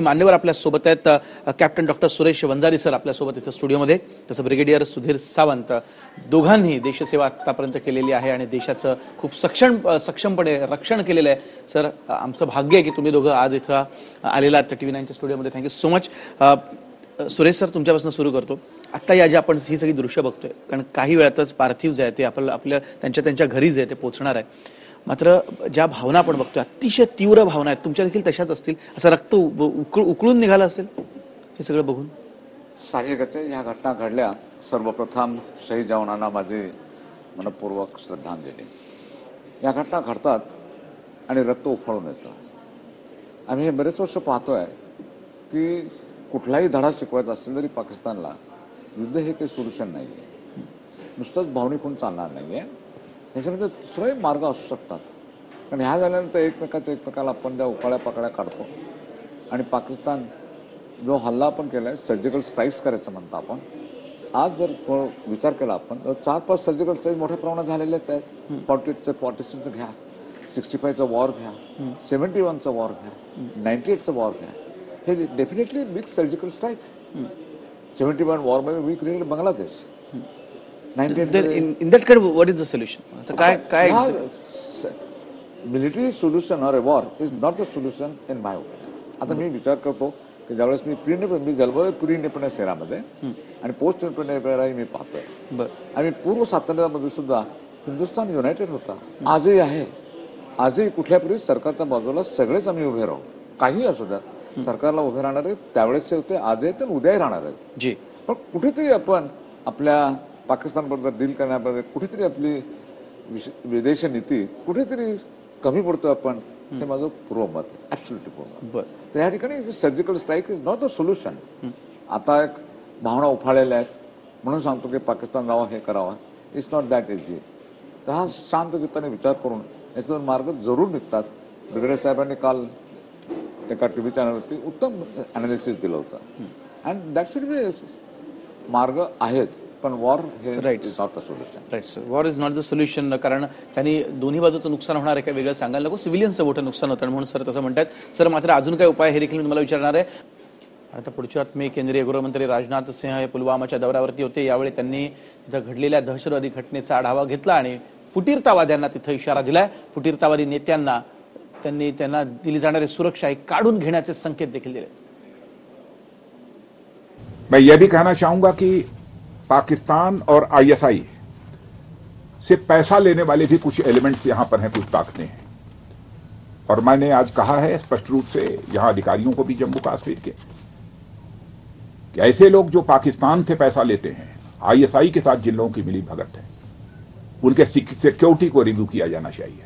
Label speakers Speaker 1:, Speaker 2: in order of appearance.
Speaker 1: मान्यवर आपल्या सोबत आहेत. Captain doctor Suresh Vanjari sir आपल्या सोबत इथे स्टुडिओमध्ये, तसं ब्रिगेडियर सुधीर सावंत. दोघांनी देशसेवा आतापर्यंत केलेली आहे आणि देशाचं खूप सक्षमपणे रक्षण केलेलं आहे. सर, आमचं भाग्य आहे की तुम्ही दोघं आज इथं आलेला आहात TV 9 च्या स्टुडिओमध्ये. Thank you so much. Suresh sir, तुमच्यापासून सुरू करतो. आता या ज्या आपण ही सगळी दृश्य बघतोय, कारण काही वेळातच पार्थिव जे आहे ते आपल्या त्यांच्या घरी जे आहे ते पोहोचणार आहे. मात्र ज्या भावना आपण बघतोय, अतिशय तीव्र भावना आहेत, तुमच्या देखील तशाच असतील. असं रक्त उकळून निघालं असेल हे सगळं बघून?
Speaker 2: साहजिकच आहे. ह्या घटना घडल्या. सर्वप्रथम शहीद जवानांना माझी मनपूर्वक श्रद्धांजली. या घटना घडतात आणि रक्त उफाळून येतं. आम्ही हे बरेच वर्ष पाहतोय की कुठलाही धडा शिकवायचा असेल तरी पाकिस्तानला युद्ध हे काही सोल्युशन नाही आहे. नुसतंच भावनिक होऊन चालणार नाही आहे. ह्याच्यामध्ये दुसरेही मार्ग असू शकतात. कारण ह्या झाल्यानंतर एकमेकाला आपण ज्या उकाळ्या पाकळ्या काढतो आणि पाकिस्तान जो हल्ला आपण केला आहे, सर्जिकल स्ट्राईक्स करायचं म्हणतो आपण. आज जर विचार केला आपण तर 4-5 सर्जिकल स्ट्राईक मोठ्या प्रमाणात झालेलेच आहेत. 48चं 46चं घ्या, 65चं वॉर घ्या, 71चं वॉर घ्या, 98चं वॉर घ्या. हे डेफिनेटली बिग सर्जिकल स्ट्राईक्स. 71 वॉरमध्ये we created Bangladesh.
Speaker 1: In that kind of, what is the solution?
Speaker 2: Military solution or a war is not the solution in my opinion. आता मी विचार करतो की ज्यावेळेस मी जलबल प्री इंडिपेंडन्स एरामध्ये आणि पोस्ट इंडिपेंडन्स मी पाहतोय. आणि पूर्व स्वातंत्र्यामध्ये सुद्धा हिंदुस्थान युनायटेड होता. आजही आहे. आजही कुठल्या तरी सरकारच्या बाजूला सगळेच आम्ही उभे राहू. काही असू द्या, सरकारला उभे राहणारे त्यावेळेस होते, आजही तर उद्याही राहणार आहेत. पण कुठेतरी आपण आपल्या पाकिस्तानबरोबर डील करण्याबद्दल कुठेतरी आपली विदेश नीती कुठेतरी कमी पडतो आपण. हे माझं पूर्व मत आहे. ऍब्सोल्युटली पूर्व मत. तर या ठिकाणी surgical strike is not the solution. आता एक भावना उफाळलेल्या आहेत म्हणून सांगतो की पाकिस्तान जावं, हे करावं. It's not that easy. तर हा शांत चित्ताने विचार करून याच्यातून मार्ग जरूर निघतात. ब्रिगेडियर साहेबांनी काल एका TV चॅनलवरती उत्तम अनालिसिस दिलं होतं. अँड दॅट शुड बी मार्ग आहेत. पण वॉर हे is not the solution.
Speaker 1: Right sir, war is not the solution. कारण त्यांनी दोन्ही बाजूचं नुकसान होणार आहे, काही वेगळं सांगायला नको. सिव्हिलियन्सचं मोठं नुकसान होतं म्हणून सर तसं म्हणतात. सर, मात्र अजून काय उपाय हे देखील मी तुम्हाला विचारणार आहे. आता पुढच्या मी केंद्रीय गृहमंत्री राजनाथ सिंह हे पुलवामाच्या दौऱ्यावरती होते. यावेळी त्यांनी तिथं घडलेल्या दहशतवादी घटनेचा आढावा घेतला आणि फुटीरतावाद्यांना तिथं इशारा दिलाय. फुटीरतावादी नेत्यांना त्यांना दिली जाणारी सुरक्षा ही काढून घेण्याचे संकेत देखील दिले.
Speaker 3: मैं यह भी कहना चाहूंगा कि पाकिस्तान और ISI से पैसा लेने वाले भी कुछ एलिमेंट्स यहां पर हैं, कुछ ताकतें हैं. और मैंने आज कहा है स्पष्ट रूप से यहां अधिकारियों को भी जम्मू कश्मीर के कि ऐसे लोग जो पाकिस्तान से पैसा लेते हैं, ISI के साथ जिन लोगों की मिली भगत है, उनके सिक्योरिटी को रिव्यू किया जाना चाहिए.